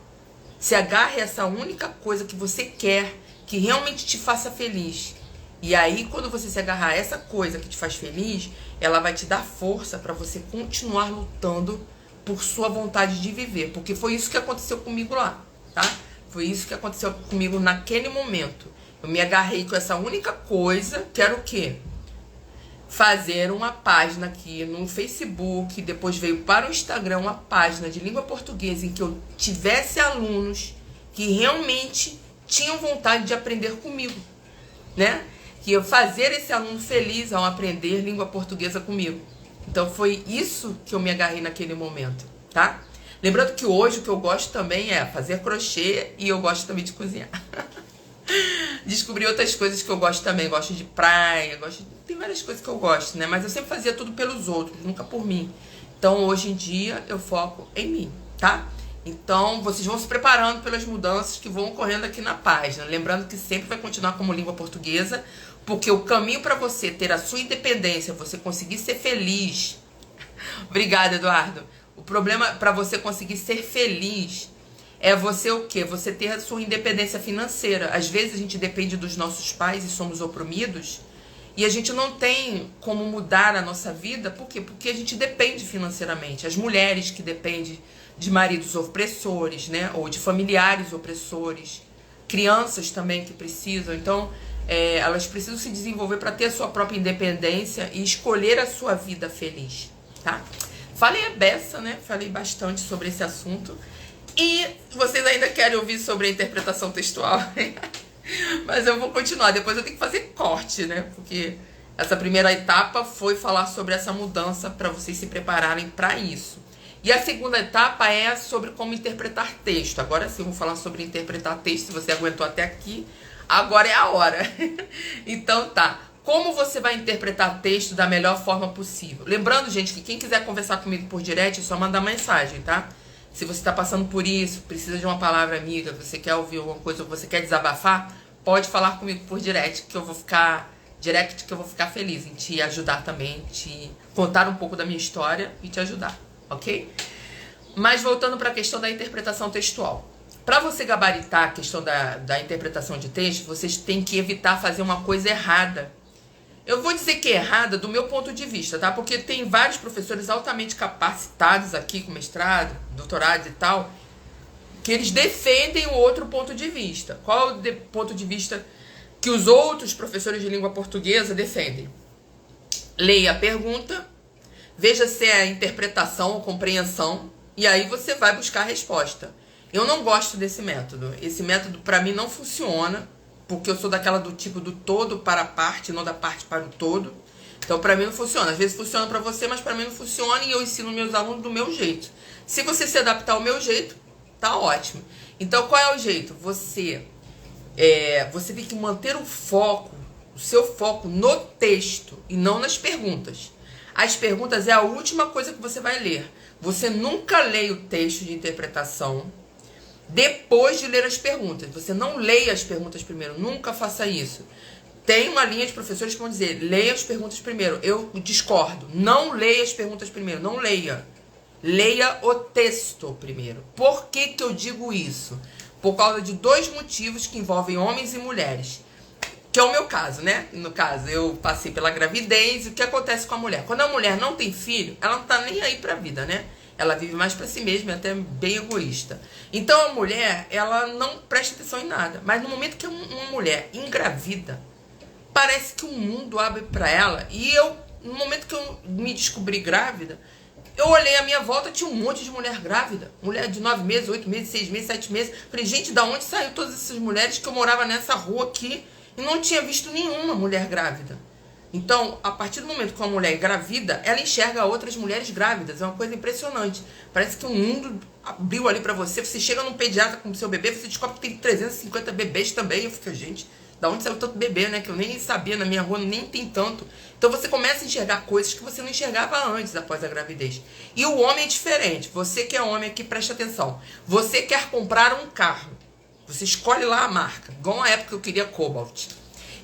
Se agarre a essa única coisa que você quer, que realmente te faça feliz. E aí, quando você se agarrar a essa coisa que te faz feliz, ela vai te dar força para você continuar lutando por sua vontade de viver. Porque foi isso que aconteceu comigo lá, tá? Foi isso que aconteceu comigo naquele momento. Eu me agarrei com essa única coisa, que era o quê? Fazer uma página aqui no Facebook, depois veio para o Instagram uma página de língua portuguesa em que eu tivesse alunos que realmente tinham vontade de aprender comigo, né? que ia fazer esse aluno feliz ao aprender língua portuguesa comigo. Então foi isso que eu me agarrei naquele momento, tá? Lembrando que hoje o que eu gosto também é fazer crochê e eu gosto também de cozinhar. Descobri outras coisas que eu gosto também, gosto de praia, tem várias coisas que eu gosto, né? Mas eu sempre fazia tudo pelos outros, nunca por mim. Então hoje em dia eu foco em mim, tá? Então vocês vão se preparando pelas mudanças que vão ocorrendo aqui na página. Lembrando que sempre vai continuar como língua portuguesa, porque o caminho para você ter a sua independência, você conseguir ser feliz. Obrigada, Eduardo. O problema para você conseguir ser feliz é você o quê? Você ter a sua independência financeira. Às vezes a gente depende dos nossos pais e somos oprimidos e a gente não tem como mudar a nossa vida. Por quê? Porque a gente depende financeiramente. As mulheres que dependem de maridos opressores, né? Ou de familiares opressores. Crianças também que precisam. Então, elas precisam se desenvolver para ter a sua própria independência e escolher a sua vida feliz, tá? Falei a beça, né? Falei bastante sobre esse assunto. E vocês ainda querem ouvir sobre a interpretação textual? Mas eu vou continuar. Depois eu tenho que fazer corte, né? Porque essa primeira etapa foi falar sobre essa mudança para vocês se prepararem para isso. E a segunda etapa é sobre como interpretar texto. Agora sim, eu vou falar sobre interpretar texto. Se você aguentou até aqui, agora é a hora. Então tá. Como você vai interpretar texto da melhor forma possível? Lembrando, gente, que quem quiser conversar comigo por direct é só mandar mensagem, tá? Se você está passando por isso, precisa de uma palavra amiga, você quer ouvir alguma coisa ou você quer desabafar, pode falar comigo por direct que eu vou ficar feliz em te ajudar também, te contar um pouco da minha história e te ajudar, ok? Mas voltando para a questão da interpretação textual. Para você gabaritar a questão da interpretação de texto, vocês têm que evitar fazer uma coisa errada. Eu vou dizer que é errada do meu ponto de vista, tá? Porque tem vários professores altamente capacitados aqui, com mestrado, doutorado e tal, que eles defendem o outro ponto de vista. Qual é o ponto de vista que os outros professores de língua portuguesa defendem? Leia a pergunta, veja se é interpretação ou compreensão, e aí você vai buscar a resposta. Eu não gosto desse método. Esse método, para mim, não funciona, porque eu sou daquela do tipo do todo para a parte, não da parte para o todo. Então, para mim não funciona. Às vezes funciona para você, mas para mim não funciona e eu ensino meus alunos do meu jeito. Se você se adaptar ao meu jeito, tá ótimo. Então, qual é o jeito? Você tem que manter o seu foco no texto e não nas perguntas. As perguntas é a última coisa que você vai ler. Você nunca lê o texto de interpretação depois de ler as perguntas. Você não leia as perguntas primeiro, nunca faça isso. Tem uma linha de professores que vão dizer, leia as perguntas primeiro. Eu discordo, não leia as perguntas primeiro, não leia. Leia o texto primeiro. Por que que eu digo isso? Por causa de dois motivos que envolvem homens e mulheres. Que é o meu caso, né? No caso, eu passei pela gravidez e o que acontece com a mulher? Quando a mulher não tem filho, ela não tá nem aí pra vida, né? Ela vive mais para si mesma, é até bem egoísta. Então a mulher, ela não presta atenção em nada. Mas no momento que uma mulher engravida, parece que o mundo abre para ela. E no momento que eu me descobri grávida, eu olhei à minha volta, tinha um monte de mulher grávida. Mulher de 9 meses, 8 meses, 6 meses, 7 meses. Falei, gente, da onde saiu todas essas mulheres que eu morava nessa rua aqui e não tinha visto nenhuma mulher grávida? Então, a partir do momento que uma mulher é engravida, ela enxerga outras mulheres grávidas. É uma coisa impressionante. Parece que o mundo abriu ali pra você. Você chega num pediatra com o seu bebê, você descobre que tem 350 bebês também. Eu fico, gente, da onde saiu tanto bebê, né? Que eu nem sabia, na minha rua nem tem tanto. Então você começa a enxergar coisas que você não enxergava antes, após a gravidez. E o homem é diferente. Você que é homem aqui, preste atenção. Você quer comprar um carro. Você escolhe lá a marca. Igual a época que eu queria Cobalt.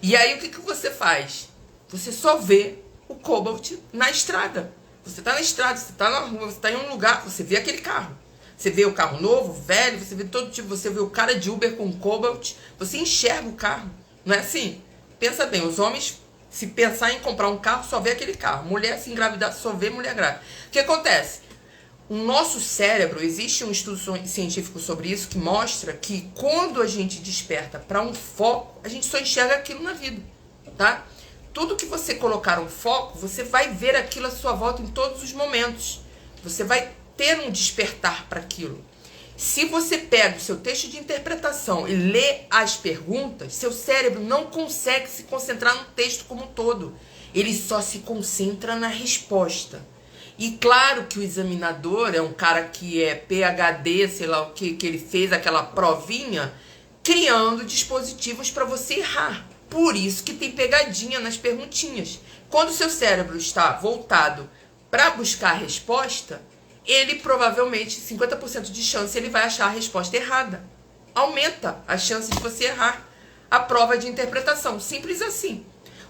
E aí o que você faz? Você só vê o Cobalt na estrada. Você tá na estrada, você tá na rua, você tá em um lugar, você vê aquele carro. Você vê o carro novo, velho, você vê todo tipo, você vê o cara de Uber com Cobalt, você enxerga o carro. Não é assim? Pensa bem, os homens, se pensar em comprar um carro, só vê aquele carro. Mulher, se engravidar, só vê mulher grávida. O que acontece? O nosso cérebro, existe um estudo científico sobre isso que mostra que quando a gente desperta para um foco, a gente só enxerga aquilo na vida, tá? Tudo que você colocar um foco, você vai ver aquilo à sua volta em todos os momentos. Você vai ter um despertar para aquilo. Se você pega o seu texto de interpretação e lê as perguntas, seu cérebro não consegue se concentrar no texto como um todo. Ele só se concentra na resposta. E claro que o examinador é um cara que é PhD, sei lá o que ele fez aquela provinha, criando dispositivos para você errar. Por isso que tem pegadinha nas perguntinhas. Quando o seu cérebro está voltado para buscar a resposta, ele provavelmente, 50% de chance, ele vai achar a resposta errada. Aumenta a chance de você errar a prova de interpretação. Simples assim.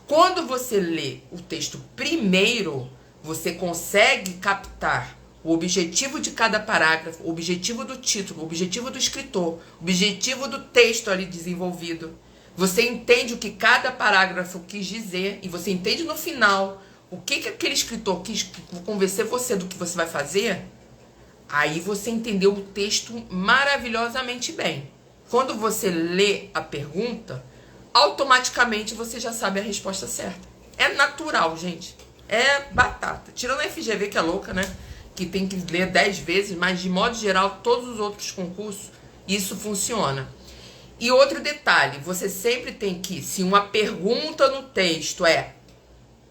Quando você lê o texto primeiro, você consegue captar o objetivo de cada parágrafo, o objetivo do título, o objetivo do escritor, o objetivo do texto ali desenvolvido. Você entende o que cada parágrafo quis dizer e você entende no final o que aquele escritor quis convencer você do que você vai fazer. Aí você entendeu o texto maravilhosamente bem. Quando você lê a pergunta, automaticamente você já sabe a resposta certa. É natural, gente. É batata. Tirando a FGV, que é louca, né? Que tem que ler 10 vezes, mas de modo geral, todos os outros concursos, isso funciona. E outro detalhe, você sempre tem que, se uma pergunta no texto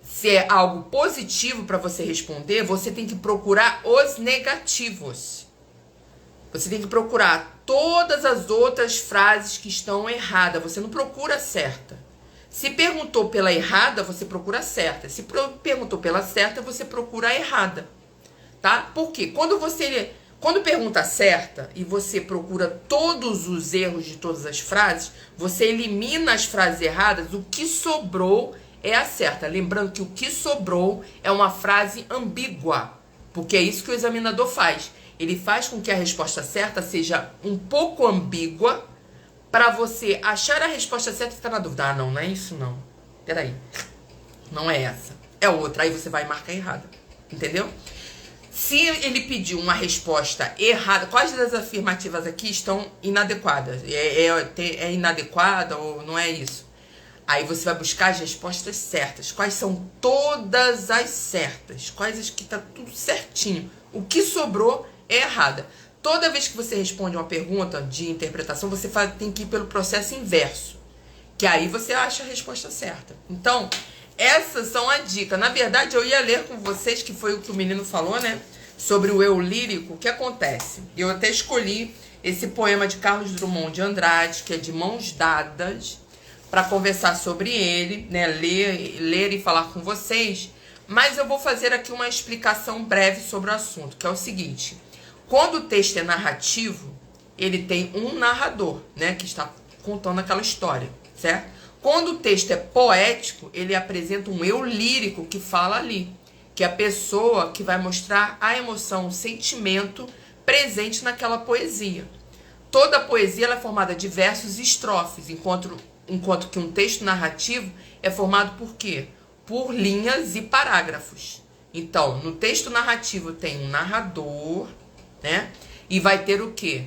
se é algo positivo para você responder, você tem que procurar os negativos. Você tem que procurar todas as outras frases que estão erradas. Você não procura a certa. Se perguntou pela errada, você procura a certa. Se perguntou pela certa, você procura a errada. Tá? Por quê? Quando pergunta a certa e você procura todos os erros de todas as frases, você elimina as frases erradas, o que sobrou é a certa. Lembrando que o que sobrou é uma frase ambígua, porque é isso que o examinador faz. Ele faz com que a resposta certa seja um pouco ambígua para você achar a resposta certa e ficar na dúvida. Ah, não é isso não. Peraí, não é essa. É outra, aí você vai marcar errada. Entendeu? Se ele pediu uma resposta errada, quais das afirmativas aqui estão inadequadas? É inadequada ou não é isso? Aí você vai buscar as respostas certas. Quais são todas as certas? Quais as que tá tudo certinho? O que sobrou é errada. Toda vez que você responde uma pergunta de interpretação, você tem que ir pelo processo inverso. Que aí você acha a resposta certa. Então, essas são a dica. Na verdade, eu ia ler com vocês, que foi o que o menino falou, né? Sobre o eu lírico. O que acontece? Eu até escolhi esse poema de Carlos Drummond de Andrade, que é de Mãos Dadas, para conversar sobre ele, né? Ler e falar com vocês. Mas eu vou fazer aqui uma explicação breve sobre o assunto, que é o seguinte. Quando o texto é narrativo, ele tem um narrador, né? Que está contando aquela história, certo? Quando o texto é poético, ele apresenta um eu lírico que fala ali, que é a pessoa que vai mostrar a emoção, o sentimento presente naquela poesia. Toda a poesia ela é formada de versos e estrofes, enquanto que um texto narrativo é formado por quê? Por linhas e parágrafos. Então, no texto narrativo tem um narrador, né? E vai ter o quê?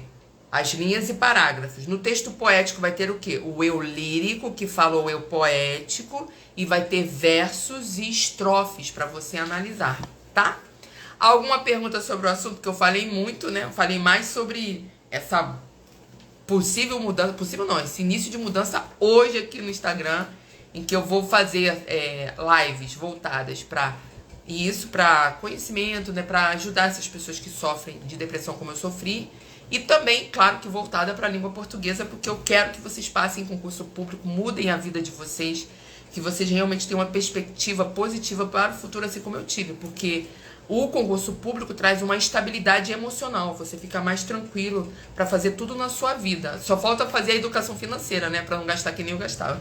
As linhas e parágrafos. No texto poético vai ter o quê? O eu lírico, que fala o eu poético, e vai ter versos e estrofes para você analisar, tá? Alguma pergunta sobre o assunto? Que eu falei muito, né? Eu falei mais sobre essa possível mudança, possível não, esse início de mudança hoje aqui no Instagram, em que eu vou fazer lives voltadas para isso, para conhecimento, né? Para ajudar essas pessoas que sofrem de depressão como eu sofri. E também, claro que voltada para a língua portuguesa, porque eu quero que vocês passem em concurso público, mudem a vida de vocês, que vocês realmente tenham uma perspectiva positiva para o futuro, assim como eu tive, porque o concurso público traz uma estabilidade emocional, você fica mais tranquilo para fazer tudo na sua vida. Só falta fazer a educação financeira, né, para não gastar que nem eu gastava.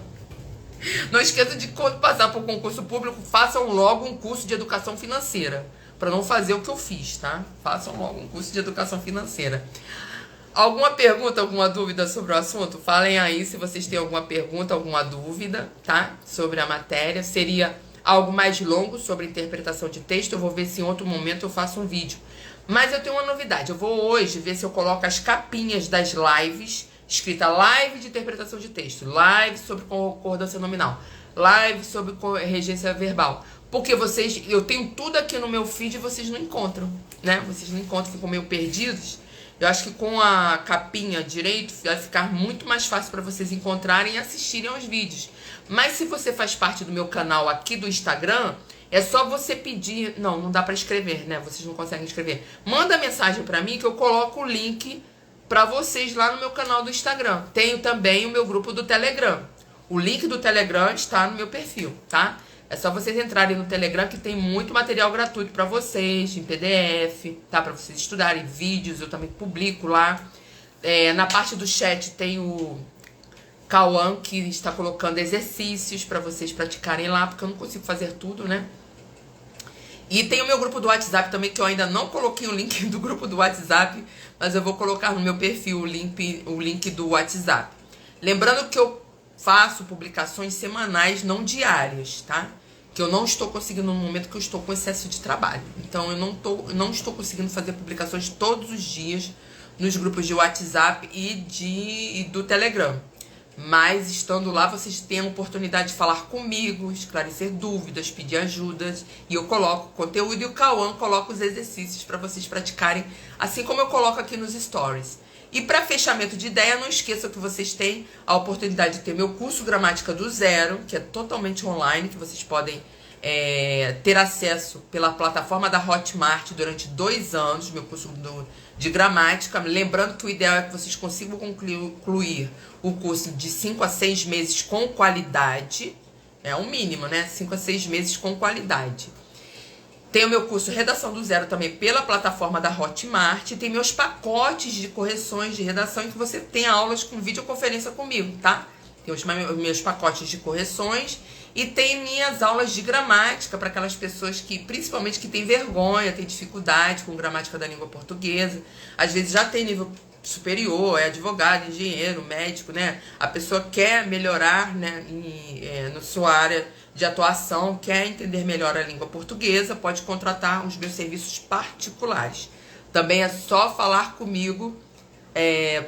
Não esqueça de, quando passar por concurso público, façam logo um curso de educação financeira, para não fazer o que eu fiz, tá? Façam logo um curso de educação financeira. Alguma pergunta, alguma dúvida sobre o assunto? Falem aí se vocês têm alguma pergunta, alguma dúvida, tá? Sobre a matéria. Seria algo mais longo sobre interpretação de texto. Eu vou ver se em outro momento eu faço um vídeo. Mas eu tenho uma novidade. Eu vou hoje ver se eu coloco as capinhas das lives, escrita live de interpretação de texto, live sobre concordância nominal, live sobre regência verbal. Porque eu tenho tudo aqui no meu feed e vocês não encontram, né? Vocês não encontram, ficam meio perdidos. Eu acho que com a capinha direito vai ficar muito mais fácil para vocês encontrarem e assistirem aos vídeos. Mas se você faz parte do meu canal aqui do Instagram, é só você pedir... Não dá para escrever, né? Vocês não conseguem escrever. Manda mensagem para mim que eu coloco o link para vocês lá no meu canal do Instagram. Tenho também o meu grupo do Telegram. O link do Telegram está no meu perfil, tá? É só vocês entrarem no Telegram que tem muito material gratuito para vocês, em PDF, tá? Para vocês estudarem vídeos, eu também publico lá. Na parte do chat tem o Cauã, que está colocando exercícios para vocês praticarem lá, porque eu não consigo fazer tudo, né? E tem o meu grupo do WhatsApp também, que eu ainda não coloquei o link do grupo do WhatsApp, mas eu vou colocar no meu perfil o link do WhatsApp. Lembrando que eu faço publicações semanais, não diárias, tá? Que eu não estou conseguindo no momento que eu estou com excesso de trabalho. Então eu não estou conseguindo fazer publicações todos os dias nos grupos de WhatsApp e do Telegram. Mas estando lá, vocês têm a oportunidade de falar comigo, esclarecer dúvidas, pedir ajudas. E eu coloco conteúdo e o Cauã coloca os exercícios para vocês praticarem, assim como eu coloco aqui nos stories. E para fechamento de ideia, não esqueçam que vocês têm a oportunidade de ter meu curso Gramática do Zero, que é totalmente online, que vocês podem ter acesso pela plataforma da Hotmart durante 2 anos, meu curso de gramática. Lembrando que o ideal é que vocês consigam concluir o curso de 5 a 6 meses com qualidade. É o mínimo, né? 5 a 6 meses com qualidade. Tem o meu curso Redação do Zero também pela plataforma da Hotmart. Tem meus pacotes de correções de redação em que você tem aulas com videoconferência comigo, tá? Tem os meus pacotes de correções e tem minhas aulas de gramática para aquelas pessoas que, principalmente, que têm vergonha, têm dificuldade com gramática da língua portuguesa. Às vezes já tem nível superior, é advogado, engenheiro, médico, né? A pessoa quer melhorar, né, na sua área de atuação, quer entender melhor a língua portuguesa, pode contratar os meus serviços particulares. Também é só falar comigo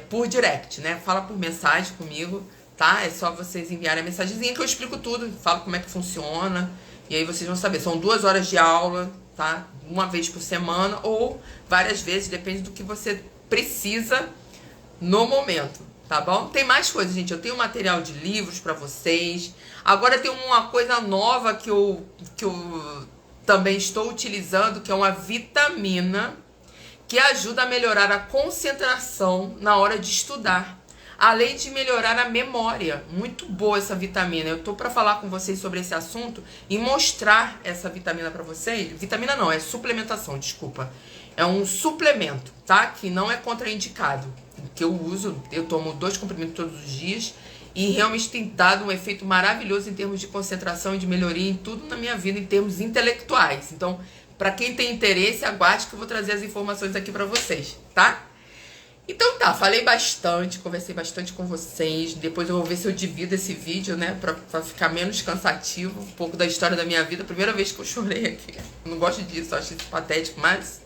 por direct, né? Fala por mensagem comigo, tá? É só vocês enviarem a mensagenzinha que eu explico tudo, falo como é que funciona, e aí vocês vão saber. São 2 horas de aula, tá? Uma vez por semana ou várias vezes, depende do que você precisa no momento, tá bom? Tem mais coisas, gente. Eu tenho material de livros pra vocês. Agora tem uma coisa nova que eu também estou utilizando, que é uma vitamina que ajuda a melhorar a concentração na hora de estudar, além de melhorar a memória. Muito boa essa vitamina. Eu tô para falar com vocês sobre esse assunto e mostrar essa vitamina para vocês. Vitamina não, é suplementação, desculpa. É um suplemento, tá? Que não é contraindicado. Que eu uso, eu tomo 2 comprimidos todos os dias e realmente tem dado um efeito maravilhoso em termos de concentração e de melhoria em tudo na minha vida, em termos intelectuais. Então, para quem tem interesse, aguarde que eu vou trazer as informações aqui para vocês, tá? Então tá, falei bastante, conversei bastante com vocês. Depois eu vou ver se eu divido esse vídeo, né, pra ficar menos cansativo. Um pouco da história da minha vida. Primeira vez que eu chorei aqui. Eu não gosto disso, acho isso patético, mas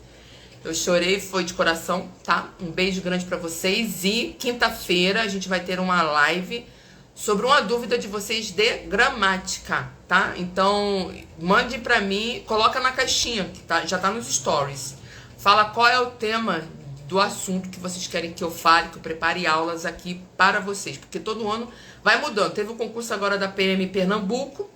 eu chorei, foi de coração, tá? Um beijo grande pra vocês. E quinta-feira a gente vai ter uma live sobre uma dúvida de vocês de gramática, tá? Então, mande pra mim, coloca na caixinha, que já tá nos stories. Fala qual é o tema do assunto que vocês querem que eu fale, que eu prepare aulas aqui para vocês, porque todo ano vai mudando. Teve o concurso agora da PM Pernambuco,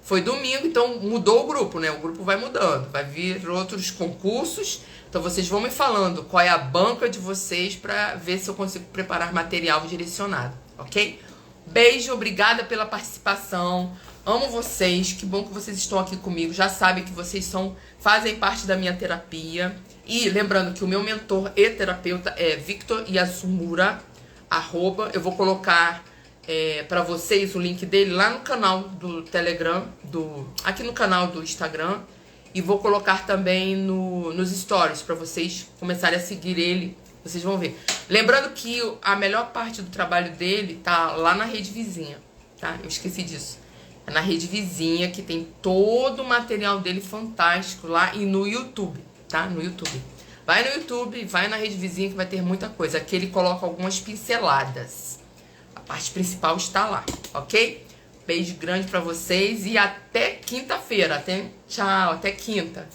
foi domingo, então mudou o grupo, né? O grupo vai mudando, vai vir outros concursos, então vocês vão me falando qual é a banca de vocês para ver se eu consigo preparar material direcionado, ok? Beijo, obrigada pela participação, amo vocês, que bom que vocês estão aqui comigo, já sabem que vocês fazem parte da minha terapia. E lembrando que o meu mentor e terapeuta é Victor Yasumura, @, eu vou colocar para vocês o link dele lá no canal do Telegram, aqui no canal do Instagram, e vou colocar também nos stories para vocês começarem a seguir ele, vocês vão ver. Lembrando que a melhor parte do trabalho dele tá lá na Rede Vizinha, tá? Eu esqueci disso. É na Rede Vizinha que tem todo o material dele fantástico lá e no YouTube. Tá? No YouTube. Vai no YouTube, vai na Rede Vizinha que vai ter muita coisa. Aqui ele coloca algumas pinceladas. A parte principal está lá, ok? Beijo grande pra vocês e até quinta-feira. Tchau, até quinta.